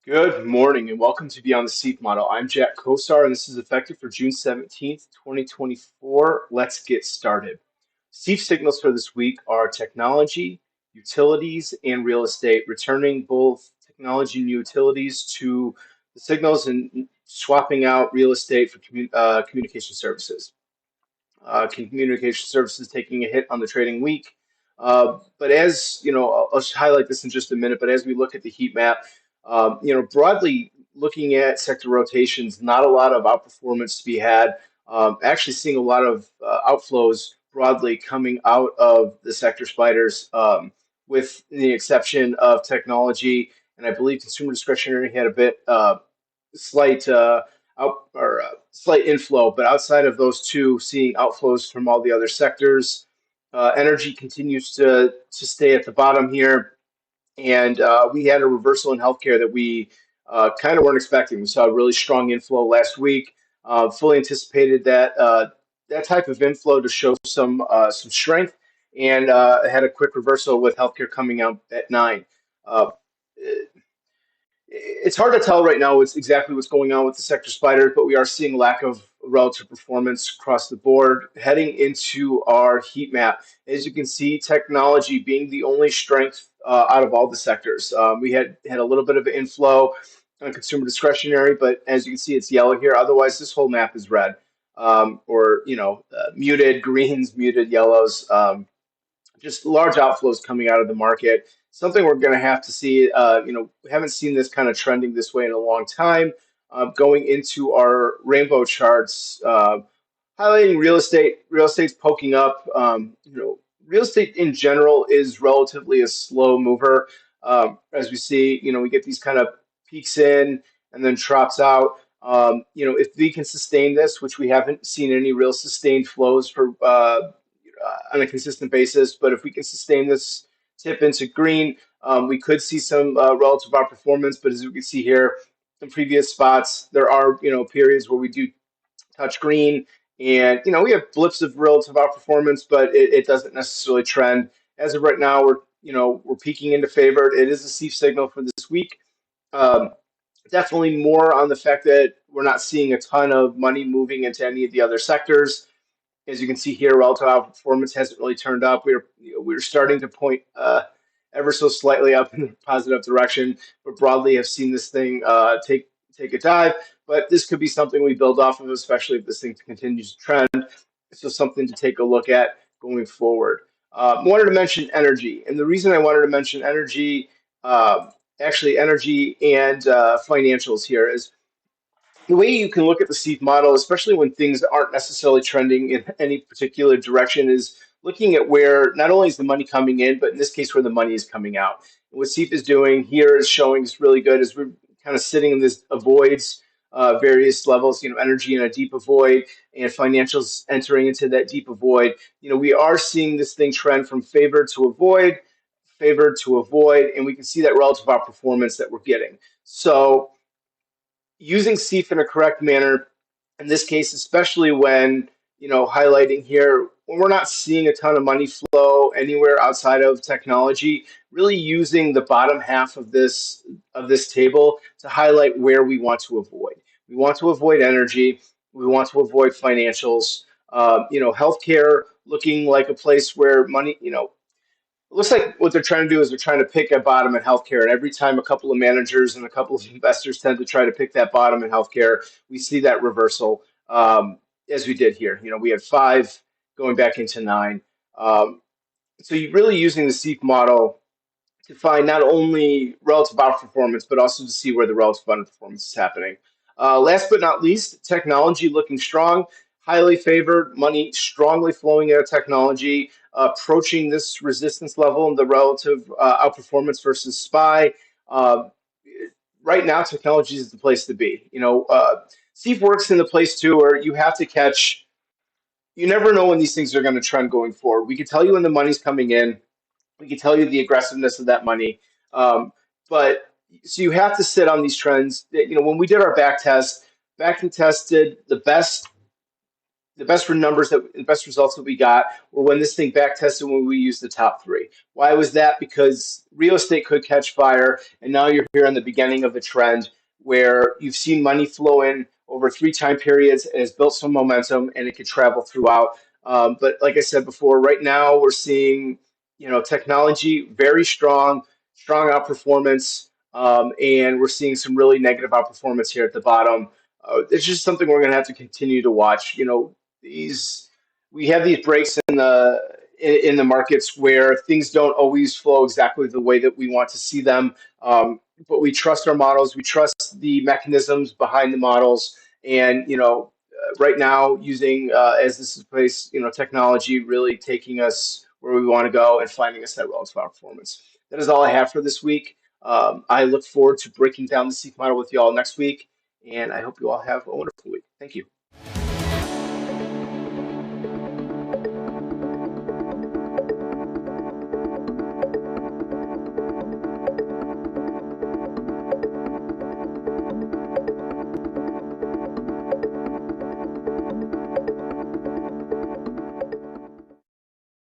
Good morning and welcome to Beyond the SEAF model. I'm Jack Kosar and this is effective for June 17th, 2024. Let's get started. SEAF signals for this week are technology, utilities, and real estate, returning both technology and utilities to the signals and swapping out real estate for communication services. Communication services taking a hit on the trading week. But as you know, I'll highlight this in just a minute. But as we look at the heat map, broadly looking at sector rotations, not a lot of outperformance to be had. Actually, seeing a lot of outflows broadly coming out of the sector spiders, with the exception of technology, and I believe consumer discretionary had a bit slight slight inflow, but outside of those two, seeing outflows from all the other sectors. Energy continues to stay at the bottom here, and we had a reversal in healthcare that we kind of weren't expecting. We saw a really strong inflow last week. Fully anticipated that type of inflow to show some strength, and had a quick reversal with healthcare coming out at 9. Uh, it's hard to tell right now what's going on with the sector spiders, but we are seeing lack of relative performance across the board. Heading into our heat map, as you can see, technology being the only strength out of all the sectors. We had a little bit of inflow on consumer discretionary, but as you can see, it's yellow here. Otherwise, this whole map is red, or muted greens, muted yellows. Just large outflows coming out of the market. Something we're going to have to see. We haven't seen this kind of trending this way in a long time. Going into our rainbow charts, highlighting real estate. Real estate's poking up. Real estate in general is relatively a slow mover. As we see, we get these kind of peaks in and then drops out. If we can sustain this, which we haven't seen any real sustained flows for on a consistent basis. But if we can sustain this tip into green, we could see some relative outperformance. But as we can see here in previous spots, there are periods where we do touch green, and we have blips of relative outperformance, but it doesn't necessarily trend. As of right now, we're peaking into favored. It is a SEAF signal for this week. Um, Definitely more on the fact that we're not seeing a ton of money moving into any of the other sectors. As you can see here, relative outperformance hasn't really turned up. We're starting to point ever so slightly up in the positive direction, but broadly have seen this thing take a dive. But this could be something we build off of, especially if this thing continues to trend. So something to take a look at going forward. Wanted to mention energy, and the reason I wanted to mention energy, actually energy and financials here, is the way you can look at the SEAF model, especially when things aren't necessarily trending in any particular direction, is looking at where not only is the money coming in, but in this case, where the money is coming out. And what SEAF is doing here is showing us really good as we're kind of sitting in this avoids various levels, energy in a deep avoid and financials entering into that deep avoid. We are seeing this thing trend from favored to avoid, and we can see that relative outperformance that we're getting. So using SEAF in a correct manner, in this case, especially when, highlighting here, when we're not seeing a ton of money flow anywhere outside of technology, really using the bottom half of this table to highlight where we want to avoid. We want to avoid energy. We want to avoid financials. Healthcare looking like a place where money, it looks like what they're trying to do is they're trying to pick a bottom in healthcare. And every time a couple of managers and a couple of investors tend to try to pick that bottom in healthcare, we see that reversal, as we did here. We had 5 going back into 9. Um, so you're really using the SEAF model to find not only relative outperformance, but also to see where the relative underperformance is happening. Last but not least, technology looking strong, highly favored, money strongly flowing out of technology, approaching this resistance level and the relative outperformance versus SPY. Uh, right now, technology is the place to be. SEAF works in the place too where you have to catch. You never know when these things are going to trend going forward. We can tell you when the money's coming in, we can tell you the aggressiveness of that money. But so you have to sit on these trends. When we did our back test did the best the best numbers that the best results that we got were when this thing back tested when we used the top three. Why was that? Because real estate could catch fire, and now you're here in the beginning of the trend where you've seen money flow in over three time periods and has built some momentum, and it could travel throughout. But like I said before, right now we're seeing technology very strong, strong outperformance, and we're seeing some really negative outperformance here at the bottom. It's just something we're going to have to continue to watch. These we have these breaks in the markets where things don't always flow exactly the way that we want to see them. But we trust our models, we trust the mechanisms behind the models, and right now using as this is place, technology really taking us where we want to go and finding us that relative performance. That is all I have for this week. I look forward to breaking down the SEAF model with you all next week, and I hope you all have a wonderful week. Thank you.